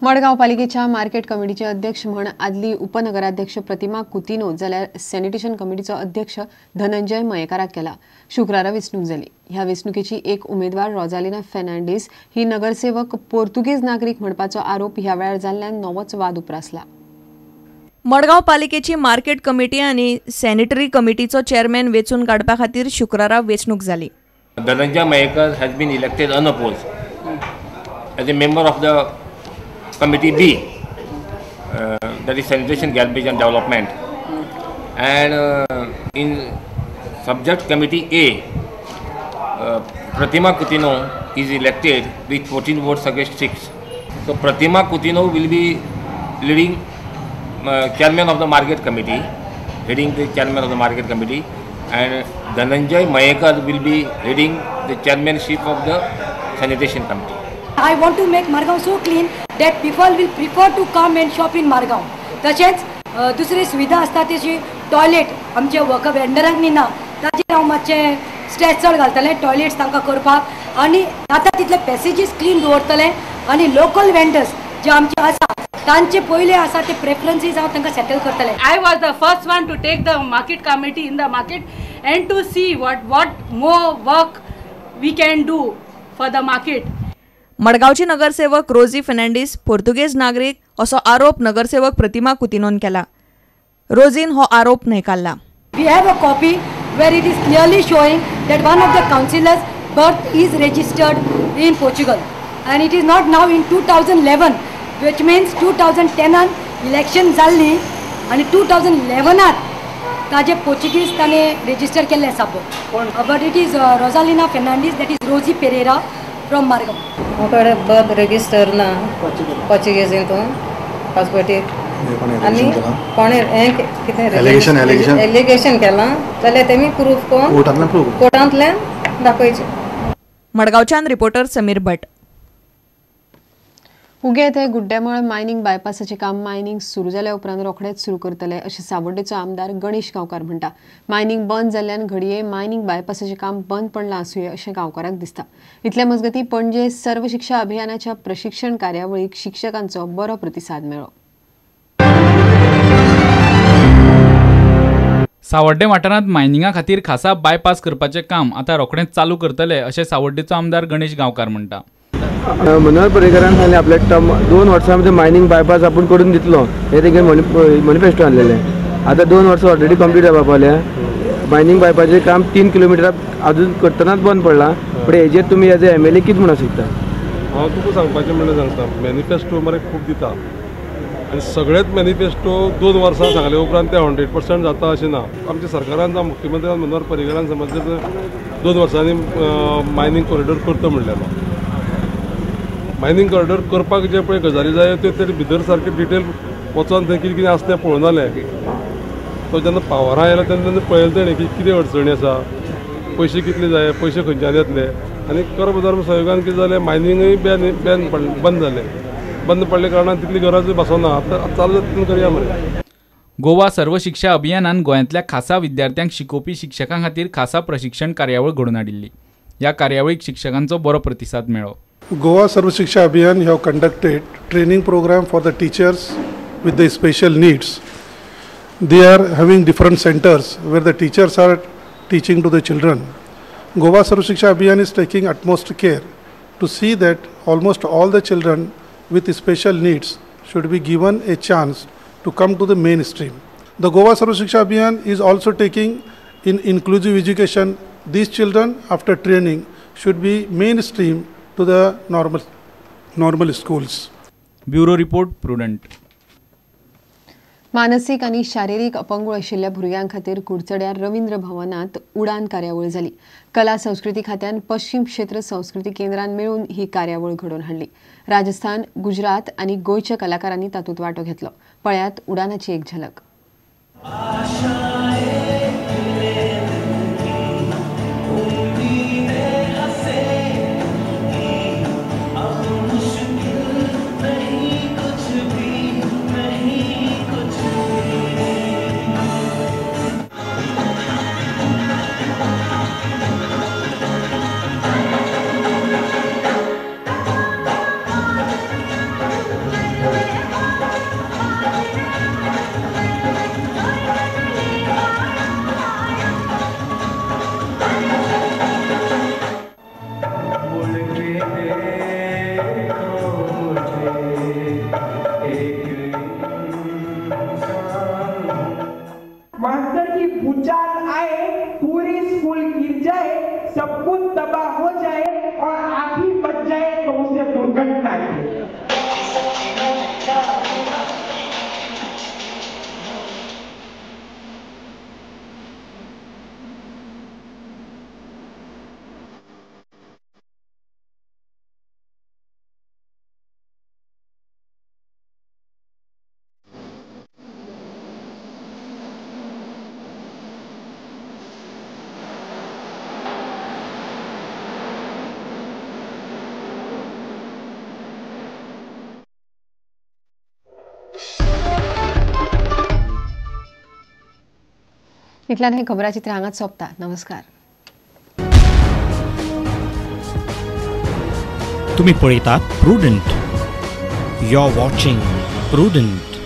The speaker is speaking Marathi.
मडगांव पालिकेच्या मार्केट कमिटीचे अध्यक्ष म्हण आदली उपनगराध्यक्ष प्रतिमा कुतिनो जाल्यार सॅनिटेशन कमिटीचो अध्यक्ष धनंजय मयेकाराक केला। शुक्रारा वेंचणूक जाली। ह्या वेंचणुकेची एक उमेदवार रोझालिना फेर्नांडीस ही नगरसेवक पोर्तुगीज नागरीक म्हणपाचो आरोप ह्या वेळार जाल्ल्यान नवोच वाद उप्रासला। मडगांव पालिकेची मार्केट कमिटी आनी सॅनिटरी कमिटीचो चेअरमॅन वेचून काडपा खातीर शुक्रारा वेंचणूक जाली। Dhananjay Mayekar has been elected unopposed as a member of the Committee B, that is Sanitation, Garbage and Development, and in Subject Committee A, Pratima Coutinho is elected with 14 votes against 6. So Pratima Coutinho will be leading chairman of the Market Committee, and Dhananjay Mayekar will be leading the chairmanship of the Sanitation Committee. I want to make Margaon so clean that people will prefer to come and shop in Margaon. तशेंच दुसरी सुविधा आसता तशी टॉयलेट आमचे वर्कर वेंडरांक न्हिना ताचेर हांव मातशें स्ट्रेस चड घालतलें टॉयलेट्स तांकां करपाक आनी आतां तितले पॅसेजीस क्लीन दवरतलें आनी लोकल वेंडर्स जे आमचे आसा तांचे पयले आसा ते प्रेफरन्सीस हांव तांकां सेटल करतलें। I was the first one to take the market committee in the market and to see what more work we can do for the market. मडगांवची नगरसेवक रोझी फेर्नांडीस पोर्तुगेज नागरीक असो आरोप नगरसेवक प्रतिमा कुतिनोन केला। रोझीन हो आरोप न्हयकारला। We have a copy where it is clearly showing that one of the councillors' birth is registered in Portugal and it is not now in 2011, which means 2010 election जाल्ली आणि 2011 ताजे पोर्तुगीज ताणे register केल्ले आसा but it is Rosalina Fernandes, that is Rosie Pereira from Margaon. म्हाका बर्थ रजिस्टर ना पोर्तुगीज हितून पासपोर्टीर आनी कोणे हें कितें एलिगेशन केलां जाल्यार तेमी प्रूफ कोण कोर्टांतल्यान दाखोवचें। मडगांवच्यान रिपोर्टर समीर भट। उगे ते गुड्डेमळ मायनिंग बायपासाचे काम मायनिंग सुरू जाल्या उपरांत रोखडेच सुरू करतले अशें सावड्डेचो आमदार गणेश गांवकार म्हणटा। मायनिंग बंद जाल्ल्यान घडये मायनिंग बायपासाचें काम बंद पडलां आसूंये अशें गांवकाराक दिसता। इतले मजगतीं पणजे सर्व शिक्षा अभियानाच्या प्रशिक्षण कार्यावळीक शिक्षकांचो बरो प्रतिसाद मेळ्ळो। सावड्डे वाठारांत मायनिंगा खातीर खासा बायपास करपाचें काम आतां रोखडेंच चालू करतले अशें सावड्डेचो आमदार गणेश गांवकार म्हणटा। मनोहर पर्रीकरान सांगलें आपल्या 2 वर्सां भितर मायनिंग बायपास आपूण करून दितलो हे तेगे मॅनिफेस्टो आणलेले। आतां 2 वर्सां ऑलरेडी कंप्लीट जावपा पावल्या। मायनिंग बायपासचें काम 3 किलोमिटराक अजून करतनाच बंद पडलां पण हेजेर तुमी एज ए MLA कितें म्हणून शिकता? हांव तुका सांगपाचें म्हणल्यार सांगता मॅनिफेस्टो मरे खूब दिता आनी सगळेच मॅनिफेस्टो 2 वर्सां सांगले उपरांत ते 100% जाता अशें ना। आमच्या सरकारान जावं मुख्यमंत्र्यान मनोहर पर्रीकरान समज 2 वर्सांनी मायनिंग कॉरिडॉर करता म्हणलेलो। मायनिंग कॉरिडॉर करपाक जे पळय गजाली जाय त्यो तरी भितर सारके डिटेल वचोन थंय कितें कितें आसा तें पळोवन जालें। तो जेन्ना पावरां आयलो तेन्ना पळयलें तेणें की कितें अडचणी आसा पयशे कितले जाय पयशे खंयच्यान येतले आनी कर्मधर्म सहयोगान कितें जालें मायनिंगूय बंद जालें। बंद पडले कारणान तितली गरज बसना आतां चालू तितून करया मरे। गोवा सर्व शिक्षा अभियानान गोंयांतल्या खासा विद्यार्थ्यांक शिकोवपी शिक्षकां खातीर खासा प्रशिक्षण कार्यावळ घडोवन हाडिल्ली। ह्या कार्यावळीक शिक्षकांचो बरो प्रतिसाद मेळ्ळो। Goa Sarva Shiksha Abhiyan have conducted training program for the teachers with the special needs. They are having different centers where the teachers are teaching to the children. Goa Sarva Shiksha Abhiyan is taking utmost care to see that almost all the children with special needs should be given a chance to come to the mainstream. The Goa Sarva Shiksha Abhiyan is also taking in inclusive education. These children after training should be mainstream to the normal schools. Bureau report prudent. मानसिक आणि शारीरिक अपंगूळ आशिल्ल्या भुरग्यां खातीर कुडचड्यार रवींद्र भवनात उडान कार्यावळ जाली। कला संस्कृती खात्यान पश्चिम क्षेत्र संस्कृती केंद्रान मेळून ही कार्यावळ घडोवन हाडली। राजस्थान, गुजरात आणि गोंयच्या कलाकारांनी तातूंत वांटो घेतलो। पळयात उडानाची एक झलक। इतल्यान हे खबराचित्र हांगाच सोंपता. नमस्कार. तुम्ही पळयतात prudent. You are watching prudent.